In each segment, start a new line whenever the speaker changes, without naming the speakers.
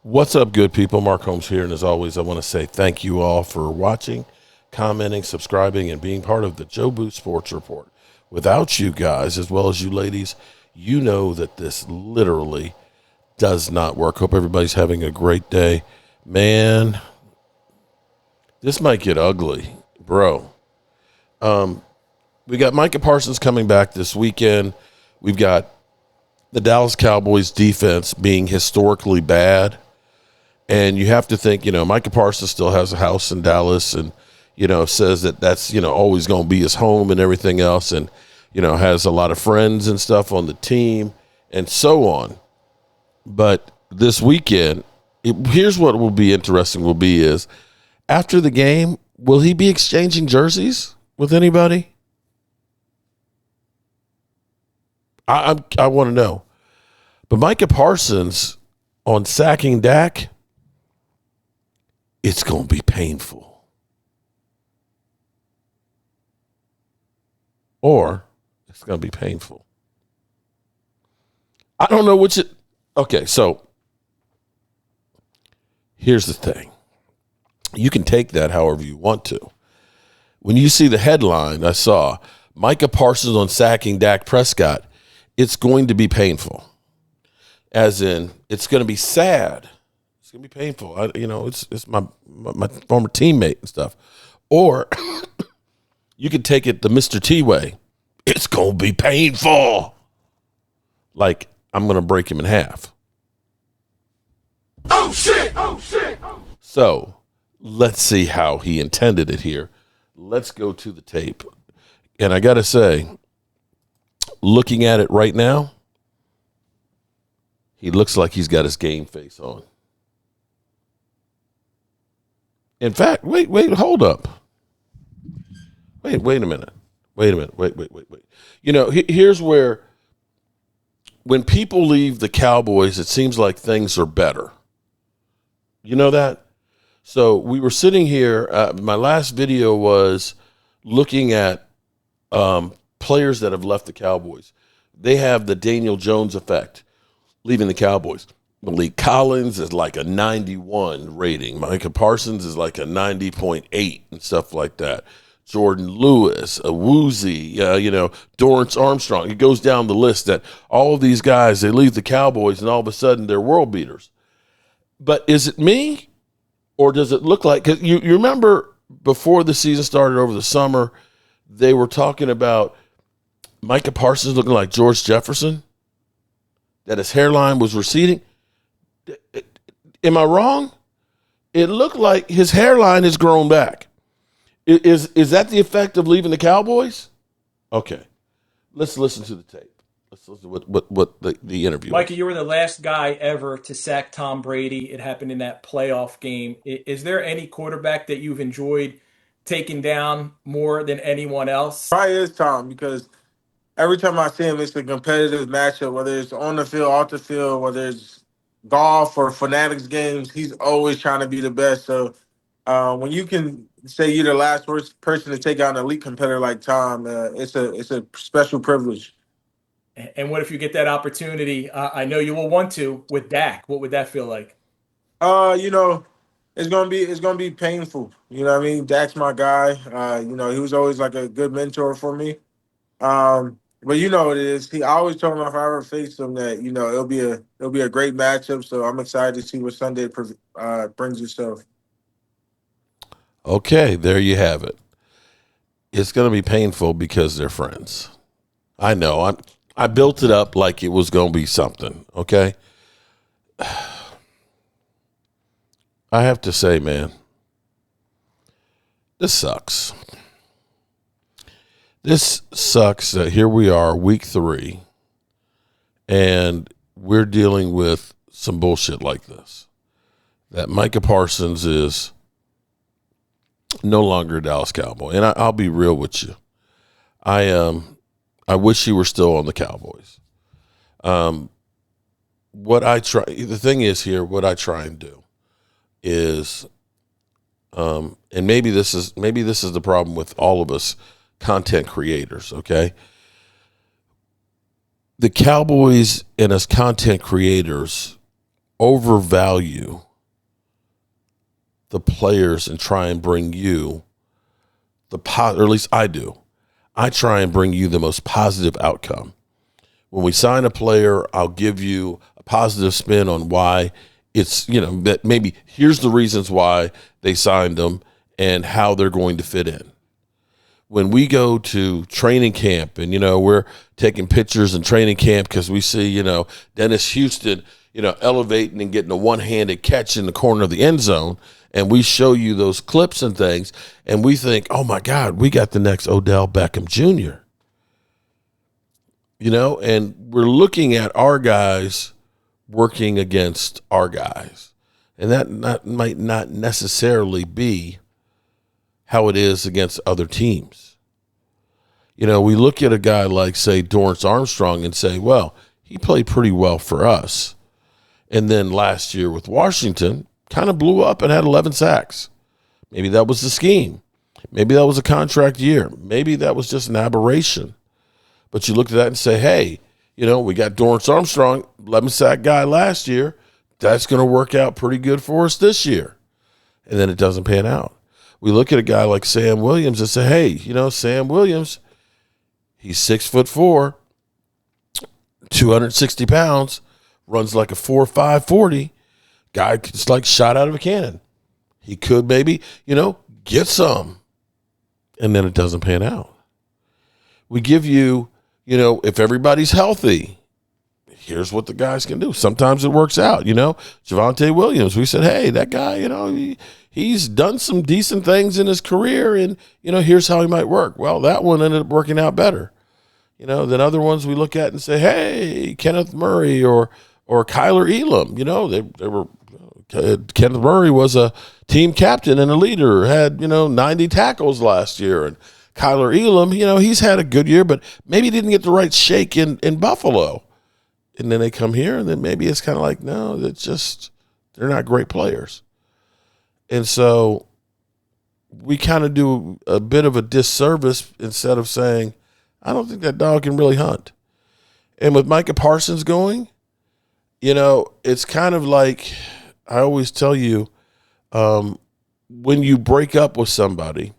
What's up, good people? Mark Holmes here, and as always, I want to say thank you all for watching, commenting, subscribing, and being part of the Joe Boot Sports Report. Without you guys, as well as you ladies, you know that this literally does not work. Hope everybody's having a great day. Man, this might get ugly, bro. We got Micah Parsons coming back this weekend. We've got the Dallas Cowboys defense being historically bad. And you have to think, Micah Parsons still has a house in Dallas and, says that that's, always going to be his home and everything else. And, has a lot of friends and stuff on the team and so on. But this weekend, here's what will be interesting is after the game, will he be exchanging jerseys with anybody? I want to know. But Micah Parsons on sacking Dak, it's going to be painful. Or it's going to be painful. I don't know which it. Okay, so here's the thing. You can take that however you want to. When you see the headline I saw, Micah Parsons on sacking Dak Prescott, it's going to be painful. As in, it's going to be sad. It's going to be painful. It's my former teammate and stuff. Or you could take it the Mr. T way. It's going to be painful. Like, I'm going to break him in half. Oh, shit. So, let's see how he intended it here. Let's go to the tape. And I got to say, looking at it right now, he looks like he's got his game face on. In fact, wait, hold up. Wait a minute. Wait. Here's where, when people leave the Cowboys, it seems like things are better. You know that? So we were sitting here. My last video was looking at players that have left the Cowboys. They have the Daniel Jones effect, leaving the Cowboys. Malik Collins is like a 91 rating. Micah Parsons is like a 90.8 and stuff like that. Jordan Lewis, a Woozy, Dorrance Armstrong. It goes down the list that all of these guys, they leave the Cowboys and all of a sudden they're world beaters. But is it me, or does it look like, because you remember before the season started over the summer, they were talking about Micah Parsons looking like George Jefferson, that his hairline was receding. Am I wrong? It looked like his hairline has grown back. Is that the effect of leaving the Cowboys? Okay, let's listen to the tape. Let's listen to what the interview.
Micah, you were the last guy ever to sack Tom Brady. It happened in that playoff game. Is there any quarterback that you've enjoyed taking down more than anyone else?
Probably is Tom, because every time I see him, it's a competitive matchup, whether it's on the field, off the field, whether it's golf or Fanatics games, he's always trying to be the best. So when you can say you're the last person to take out an elite competitor like Tom, it's a special privilege.
And what if you get that opportunity? I know you will want to with Dak. What would that feel like?
It's gonna be painful. You know what I mean? Dak's my guy. He was always like a good mentor for me. But you know what it is. I always told him if I ever faced him that it'll be a great matchup. So I'm excited to see what Sunday brings itself.
Okay, there you have it. It's going to be painful because they're friends. I know. I built it up like it was going to be something. Okay. I have to say, man, this sucks. This sucks that here we are, week 3, and we're dealing with some bullshit like this. That Micah Parsons is no longer a Dallas Cowboy. And I'll be real with you. I wish he were still on the Cowboys. The thing is here, what I try and do is, and maybe this is the problem with all of us content creators, okay? the Cowboys and as content creators overvalue the players and try and bring you or at least I do. I try and bring you the most positive outcome. When we sign a player, I'll give you a positive spin on why it's, that maybe here's the reasons why they signed them and how they're going to fit in. When we go to training camp and, we're taking pictures in training camp because we see, Dennis Houston, elevating and getting a one-handed catch in the corner of the end zone, and we show you those clips and things, and we think, oh, my God, we got the next Odell Beckham Jr., and we're looking at our guys working against our guys, and that might not necessarily be how it is against other teams. We look at a guy like, say, Dorrance Armstrong and say, well, he played pretty well for us. And then last year with Washington, kind of blew up and had 11 sacks. Maybe that was the scheme. Maybe that was a contract year. Maybe that was just an aberration. But you look at that and say, hey, we got Dorrance Armstrong, 11 sack guy last year. That's going to work out pretty good for us this year. And then it doesn't pan out. We look at a guy like Sam Williams and say, hey, Sam Williams, he's 6'4", 260 pounds, runs like a 4.5 40. Guy is like shot out of a cannon. He could maybe, get some. And then it doesn't pan out. We give you, if everybody's healthy, here's what the guys can do. Sometimes it works out, Javonte Williams, we said, hey, that guy, he's done some decent things in his career, and, here's how he might work. Well, that one ended up working out better. Than other ones we look at and say, hey, Kenneth Murray or Kyler Elam, they were Kenneth Murray was a team captain and a leader, had, 90 tackles last year. And Kyler Elam, he's had a good year, but maybe didn't get the right shake in Buffalo. And then they come here, and then maybe it's kind of like, no, they're not great players. And so we kind of do a bit of a disservice instead of saying, I don't think that dog can really hunt. And with Micah Parsons going, it's kind of like I always tell you, when you break up with somebody,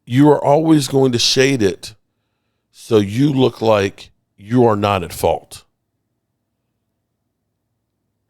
you are always going to shade it so you look like you are not at fault.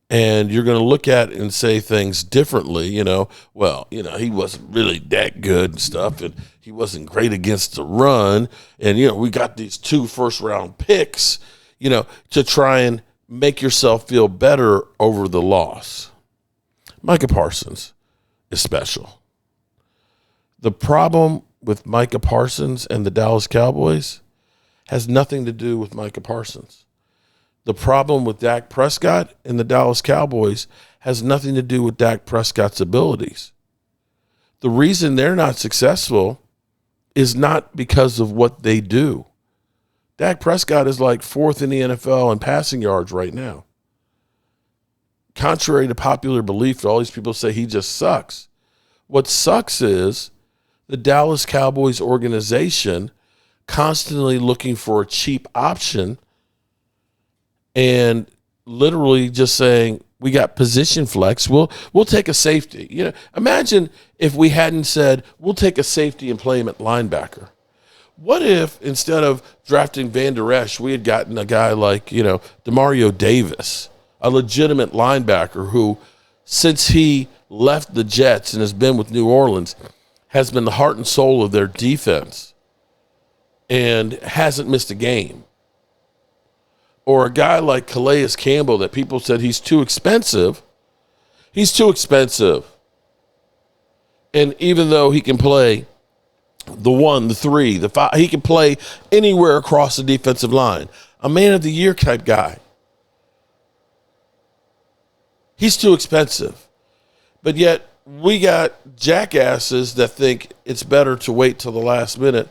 And you're going to look at it and say things differently, he wasn't really that good and stuff, and he wasn't great against the run. And, we got these 2 first-round picks, to try and make yourself feel better over the loss. Micah Parsons is special. The problem with Micah Parsons and the Dallas Cowboys has nothing to do with Micah Parsons. The problem with Dak Prescott and the Dallas Cowboys has nothing to do with Dak Prescott's abilities. The reason they're not successful is not because of what they do. Dak Prescott is like 4th in the NFL in passing yards right now. Contrary to popular belief, all these people say he just sucks. What sucks is the Dallas Cowboys organization constantly looking for a cheap option and literally just saying, we got position flex. We'll take a safety. Imagine if we hadn't said, we'll take a safety and play him at linebacker. What if instead of drafting Van Der Esch, we had gotten a guy like, Demario Davis, a legitimate linebacker who, since he left the Jets and has been with New Orleans, has been the heart and soul of their defense and hasn't missed a game. Or a guy like Calais Campbell that people said he's too expensive. He's too expensive. And even though he can play the 1, the 3, the 5, he can play anywhere across the defensive line. A man of the year type guy. He's too expensive. But yet we got jackasses that think it's better to wait till the last minute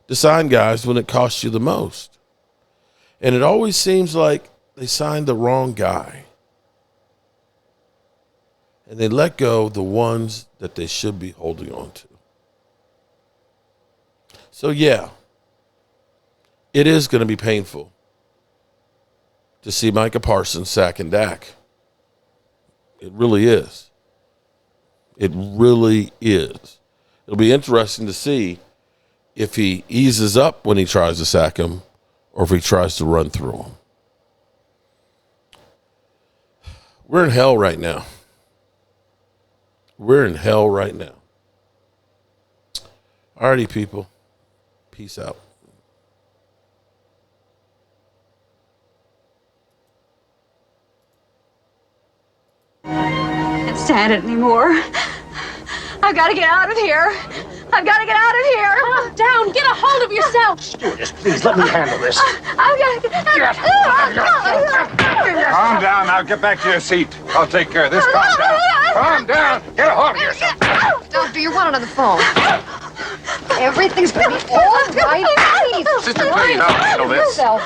to sign guys when it costs you the most. And it always seems like they signed the wrong guy. And they let go the ones that they should be holding on to. So, yeah, it is going to be painful to see Micah Parsons sacking Dak. It really is. It really is. It'll be interesting to see if he eases up when he tries to sack him or if he tries to run through him. We're in hell right now. We're in hell right now. Alrighty, people. Peace out.
Can't stand it anymore. I've got to get out of here. I've got to get out of here.
Calm down. Get a hold of yourself.
Stewardess, please let me handle this.
I've got to get out.
Calm down. Now get back to your seat. I'll take care of this. Calm down. Calm down. Get a hold of yourself.
Doctor, you're wanted on the phone. Everything's gonna be all right. Please.
Sister, please, I'll handle this.
Yourself.